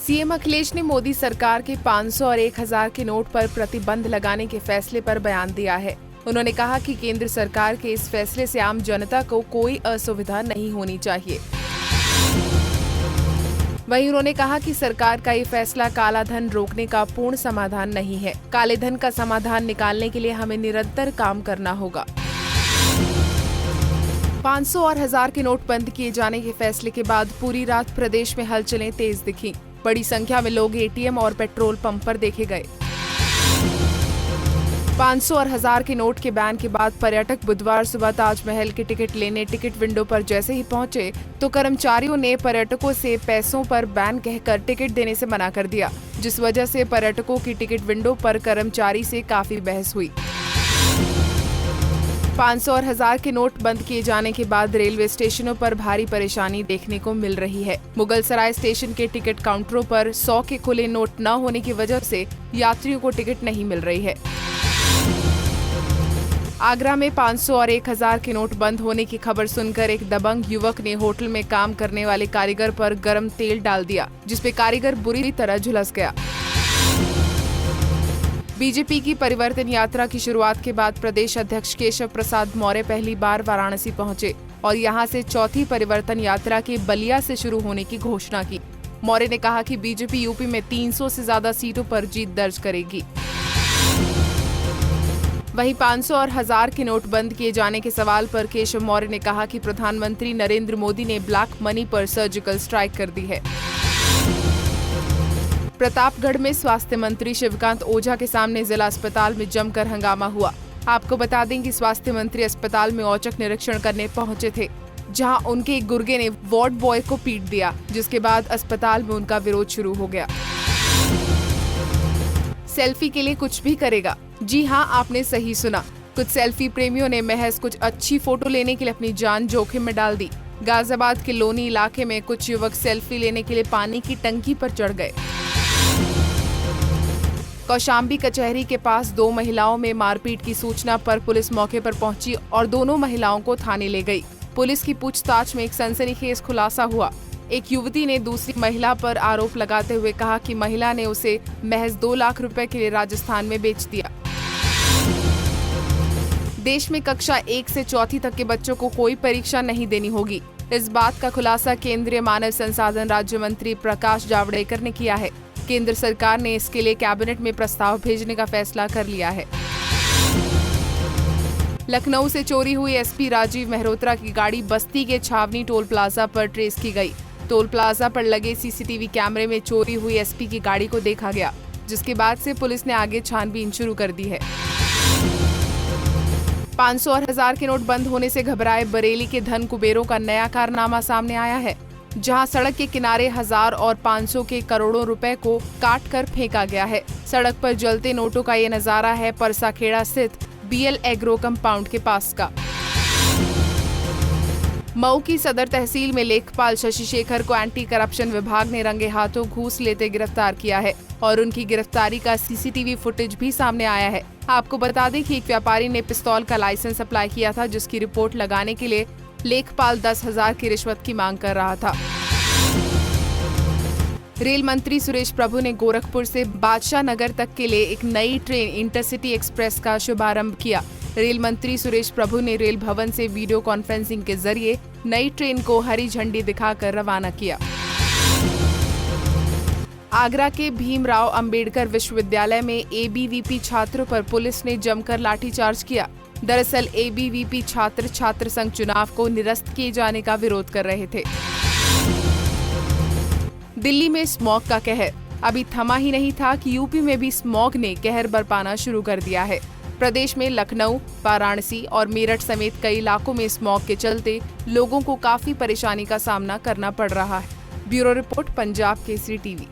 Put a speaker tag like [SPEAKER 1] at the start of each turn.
[SPEAKER 1] CM Akhilesh ने मोदी सरकार के 500 और 1000 के नोट पर प्रतिबंध लगाने के फैसले पर बयान दिया है। उन्होंने कहा कि केंद्र सरकार के इस फैसले से आम जनता को कोई असुविधा नहीं होनी चाहिए। वहीं उन्होंने कहा कि सरकार का ये फैसला काला धन रोकने का पूर्ण समाधान नहीं है। काले धन का समाधान निकालने के लिए हमें निरंतर काम करना होगा। 500 और 1000 के नोट बंद किए जाने के फैसले के बाद पूरी रात प्रदेश में हलचलें तेज दिखीं। बड़ी संख्या में लोग एटीएम और पेट्रोल पंप पर देखे गए। 500 और 1000 के नोट के बैन के बाद पर्यटक बुधवार सुबह ताजमहल के टिकट लेने टिकट विंडो पर जैसे ही पहुंचे तो कर्मचारियों ने पर्यटकों से पैसों पर बैन कहकर टिकट देने से मना कर दिया, जिस वजह से पर्यटकों की टिकट विंडो पर कर्मचारी से काफी बहस हुई। 500 और 1000 के नोट बंद किए जाने के बाद रेलवे स्टेशनों पर भारी परेशानी देखने को मिल रही है। मुगलसराय स्टेशन के टिकट काउंटरों पर 100 के खुले नोट न होने की वजह से यात्रियों को टिकट नहीं मिल रही है। आगरा में 500 और 1000 के नोट बंद होने की खबर सुनकर एक दबंग युवक ने होटल में काम करने वाले कारीगर पर गर्म तेल डाल दिया, जिसपे कारीगर बुरी तरह झुलस गया। बीजेपी की परिवर्तन यात्रा की शुरुआत के बाद प्रदेश अध्यक्ष केशव प्रसाद मौर्य पहली बार वाराणसी पहुंचे और यहां से चौथी परिवर्तन यात्रा के बलिया से शुरू होने की घोषणा की। मौर्य ने कहा कि बीजेपी यूपी में 300 से ज्यादा सीटों पर जीत दर्ज करेगी। वहीं 500 और 1000 के नोट बंद किए जाने के सवाल पर केशव मौर्य ने कहा कि प्रधानमंत्री नरेंद्र मोदी ने ब्लैक मनी पर सर्जिकल स्ट्राइक कर दी है। प्रतापगढ़ में स्वास्थ्य मंत्री शिवकांत ओझा के सामने जिला अस्पताल में जमकर हंगामा हुआ। आपको बता दें कि स्वास्थ्य मंत्री अस्पताल में औचक निरीक्षण करने पहुंचे थे, जहां उनके एक गुर्गे ने वार्ड बॉय को पीट दिया, जिसके बाद अस्पताल में उनका विरोध शुरू हो गया। सेल्फी के लिए कुछ भी करेगा। जी हां, आपने सही सुना। कुछ सेल्फी प्रेमियों ने महज कुछ अच्छी फोटो लेने के लिए अपनी जान जोखिम में डाल दी। गाजियाबाद के लोनी इलाके में कुछ युवक सेल्फी लेने के लिए पानी की टंकी पर चढ़ गए। कौशाम्बी कचहरी के पास 2 महिलाओं में मारपीट की सूचना पर पुलिस मौके पर पहुंची और दोनों महिलाओं को थाने ले गई। पुलिस की पूछताछ में एक सनसनीखेज खुलासा हुआ। एक युवती ने दूसरी महिला पर आरोप लगाते हुए कहा कि महिला ने उसे महज 2 लाख रुपए के लिए राजस्थान में बेच दिया। देश में कक्षा 1 से 4वीं तक के बच्चों को कोई परीक्षा नहीं देनी होगी। इस बात का खुलासा केंद्रीय मानव संसाधन राज्य मंत्री प्रकाश जावड़ेकर ने किया है। केंद्र सरकार ने इसके लिए कैबिनेट में प्रस्ताव भेजने का फैसला कर लिया है। लखनऊ से चोरी हुई एसपी राजीव मेहरोत्रा की गाड़ी बस्ती के छावनी टोल प्लाजा पर ट्रेस की गई। टोल प्लाजा पर लगे सीसीटीवी कैमरे में चोरी हुई एसपी की गाड़ी को देखा गया, जिसके बाद से पुलिस ने आगे छानबीन शुरू कर दी है। 500 और 1000 के नोट बंद होने से घबराए बरेली के धन कुबेरों का नया कारनामा सामने आया है, जहां सड़क के किनारे 1000 और 500 के करोड़ों रुपए को काट कर फेंका गया है। सड़क पर जलते नोटों का ये नजारा है परसाखेड़ा स्थित बीएल एग्रो कंपाउंड के पास का। मऊ की सदर तहसील में लेखपाल शशि शेखर को एंटी करप्शन विभाग ने रंगे हाथों घूस लेते गिरफ्तार किया है और उनकी गिरफ्तारी का सीसीटीवी फुटेज भी सामने आया है। आपको बता दें कि एक व्यापारी ने पिस्तौल का लाइसेंस अप्लाई किया था, जिसकी रिपोर्ट लगाने के लिए लेखपाल 10,000 की रिश्वत की मांग कर रहा था। रेल मंत्री सुरेश प्रभु ने गोरखपुर से बादशाह नगर तक के लिए एक नई ट्रेन इंटरसिटी एक्सप्रेस का शुभारंभ किया। रेल मंत्री सुरेश प्रभु ने रेल भवन से वीडियो कॉन्फ्रेंसिंग के जरिए नई ट्रेन को हरी झंडी दिखाकर रवाना किया। आगरा के भीमराव अंबेडकर विश्वविद्यालय में एबीवीपी छात्रों पर पुलिस ने जमकर लाठीचार्ज किया। दरअसल एबीवीपी छात्र छात्र संघ चुनाव को निरस्त किए जाने का विरोध कर रहे थे। दिल्ली में स्मॉग का कहर अभी थमा ही नहीं था कि यूपी में भी स्मॉग ने कहर बरपाना शुरू कर दिया है। प्रदेश में लखनऊ, वाराणसी और मेरठ समेत कई इलाकों में स्मॉग के चलते लोगों को काफी परेशानी का सामना करना पड़ रहा है। Bureau report, Punjab Kesari TV.